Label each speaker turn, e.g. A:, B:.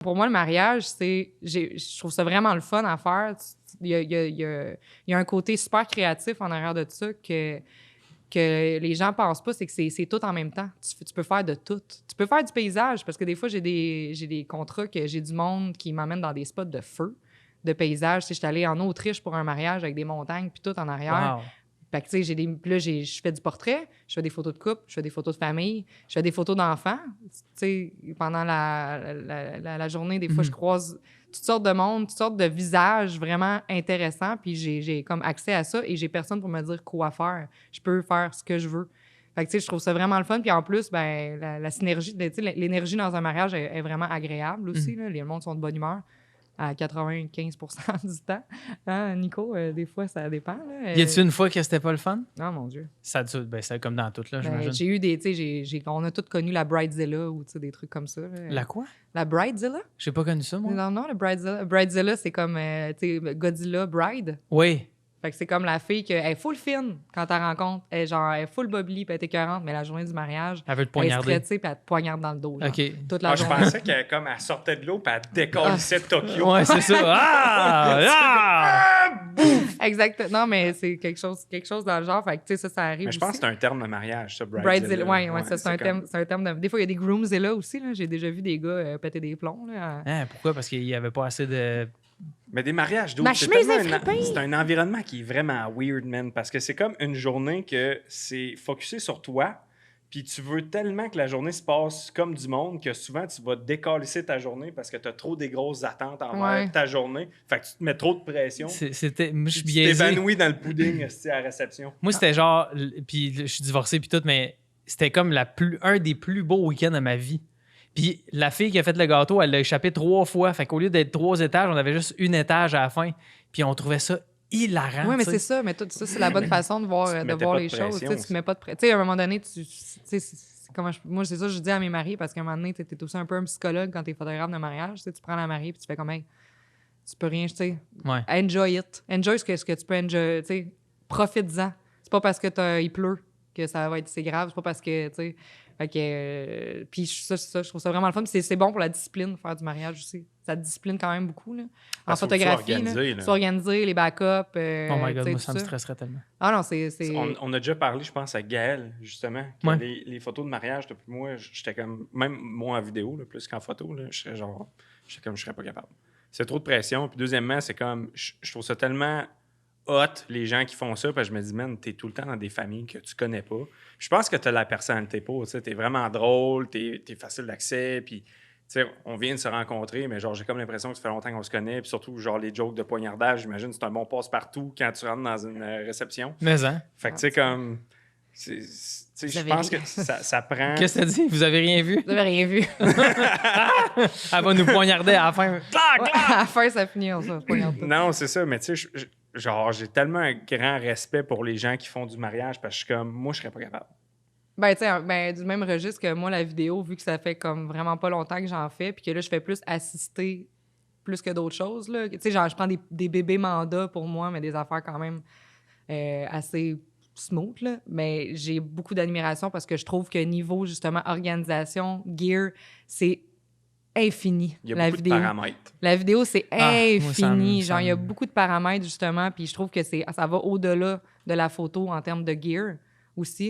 A: Pour moi, le mariage, je trouve ça vraiment le fun à faire. Il y a un côté super créatif en arrière de ça que les gens pensent pas, c'est que c'est tout en même temps. Tu peux faire de tout. Tu peux faire du paysage, parce que des fois, j'ai des contrats que j'ai du monde qui m'amène dans des spots de feu, de paysage. Tu sais, j'étais allée en Autriche pour un mariage avec des montagnes puis tout en arrière.
B: Wow.
A: Fait que, tu sais, puis là, je fais du portrait, je fais des photos de couple, je fais des photos de famille, je fais des photos d'enfants. Tu sais, pendant la journée, des fois, je croise toutes sortes de monde, toutes sortes de visages vraiment intéressants, puis j'ai comme accès à ça et j'ai personne pour me dire quoi faire. Je peux faire ce que je veux. Fait que, tu sais, je trouve ça vraiment le fun. Puis en plus, ben, la synergie, tu sais, l'énergie dans un mariage est vraiment agréable aussi. Là. Les monde sont de bonne humeur à 95% du temps. Hein, Nico, des fois, ça dépend. Là.
B: Y a-t-il une fois que c'était pas le fun?
A: Non, mon Dieu.
B: C'est comme dans tout, là, j'imagine.
A: J'ai eu des, tu sais, on a tous connu la Bridezilla ou, tu sais, des trucs comme ça. Là.
B: La quoi?
A: La Bridezilla?
B: J'ai pas connu ça, moi.
A: Non, la Bridezilla. Bridezilla, c'est comme, tu sais, Godzilla Bride.
B: Oui.
A: Fait que c'est comme la fille qui est full fine quand t'as rencontre. Elle est full bubbly, puis elle est écœurante, mais la journée du mariage,
B: Elle veut te
A: elle est
B: poignarder.
A: stressée, puis elle te poignarde dans le dos. Genre,
B: OK.
A: toute la
C: Je
A: journée.
C: pensais qu'elle sortait de l'eau et elle décollissait de Tokyo.
B: Ouais, c'est ça. Ah!
A: Exact. Non, mais c'est quelque chose dans le genre. Fait que, tu sais, ça arrive
C: Mais je pense que
A: aussi.
C: c'est un terme de mariage, ça,
A: Bridezilla. Ouais, ça, c'est un
C: comme...
A: terme de... Des fois, il y a des groomzilla aussi. Là. J'ai déjà vu des gars péter des plombs. Là,
B: Hein, pourquoi? Parce qu'il y avait pas assez de...
C: Mais des mariages,
A: Ma chemise est frippée!
C: c'est un environnement qui est vraiment weird, man, parce que c'est comme une journée que c'est focusé sur toi, puis tu veux tellement que la journée se passe comme du monde que souvent tu vas décalisser ta journée parce que tu as trop des grosses attentes envers ta journée. Fait que tu te mets trop de pression.
B: Moi, je suis
C: Tu
B: biaisé.
C: t'évanouis dans le pudding à la réception.
B: Moi, c'était genre... Puis je suis divorcé puis tout, mais c'était comme un des plus beaux week-ends de ma vie. Puis la fille qui a fait le gâteau, elle l'a échappé 3 fois. Fait qu'au lieu d'être 3 étages, on avait juste 1 étage à la fin. Puis on trouvait ça hilarant.
A: Oui, mais c'est ça. Mais tout ça, c'est la bonne façon de voir les choses. Tu te mets pas de pression. Tu sais, à un moment donné, moi, c'est ça que je dis à mes maris, parce qu'à un moment donné, tu es aussi un peu un psychologue quand tu es photographe de mariage. Tu prends la mariée puis tu fais comme, hey, tu peux rien, tu sais.
B: Ouais.
A: Enjoy it. Enjoy ce que tu peux enjoy. Tu sais, profite-en. C'est pas parce que il pleut que c'est grave. C'est pas parce que, tu sais. Fait que, puis ça, je trouve ça vraiment le fun. Puis c'est bon pour la discipline, faire du mariage aussi. Ça te discipline quand même beaucoup. Là. En photographie, s'organiser, les backups.
B: Oh my God, moi, ça me stresserait tellement.
A: Ah non,
C: On a déjà parlé, je pense, à Gaël, justement, que les photos de mariage, depuis moi, j'étais comme, même moi en vidéo, là, plus qu'en photo, là, je serais pas capable. C'est trop de pression. Puis deuxièmement, c'est comme, je trouve ça tellement hot, les gens qui font ça, parce que je me dis, man, t'es tout le temps dans des familles que tu connais pas. Puis je pense que t'as la personnalité pour, tu sais, t'es vraiment drôle, t'es facile d'accès, puis, tu sais, on vient de se rencontrer, mais genre, j'ai comme l'impression que ça fait longtemps qu'on se connaît, puis surtout, genre, les jokes de poignardage, j'imagine, c'est un bon passe-partout quand tu rentres dans une réception.
B: Mais, hein?
C: Fait que, tu sais, comme... Je pense que ça prend...
B: Qu'est-ce que t'as dit? Vous avez rien vu?
A: Vous avez rien vu.
B: Elle va nous poignarder à la fin.
A: À la fin, ça finit, on se poignarde tout.
C: Non, c'est ça, mais tu sais, genre, j'ai tellement un grand respect pour les gens qui font du mariage parce que je suis comme, moi, je serais pas capable.
A: Ben, tu sais, du même registre que moi, la vidéo, vu que ça fait comme vraiment pas longtemps que j'en fais, puis que là, je fais plus assister plus que d'autres choses, là. Tu sais, genre, je prends des bébés mandats pour moi, mais des affaires quand même assez smooth, là. Mais j'ai beaucoup d'admiration parce que je trouve que niveau, justement, organisation, gear, c'est infini.
C: Il y a
A: la
C: beaucoup
A: vidéo.
C: de paramètres.
A: La vidéo, c'est infini.
B: Moi,
A: genre, il y a beaucoup de paramètres, justement, puis je trouve que ça va au-delà de la photo en termes de gear aussi.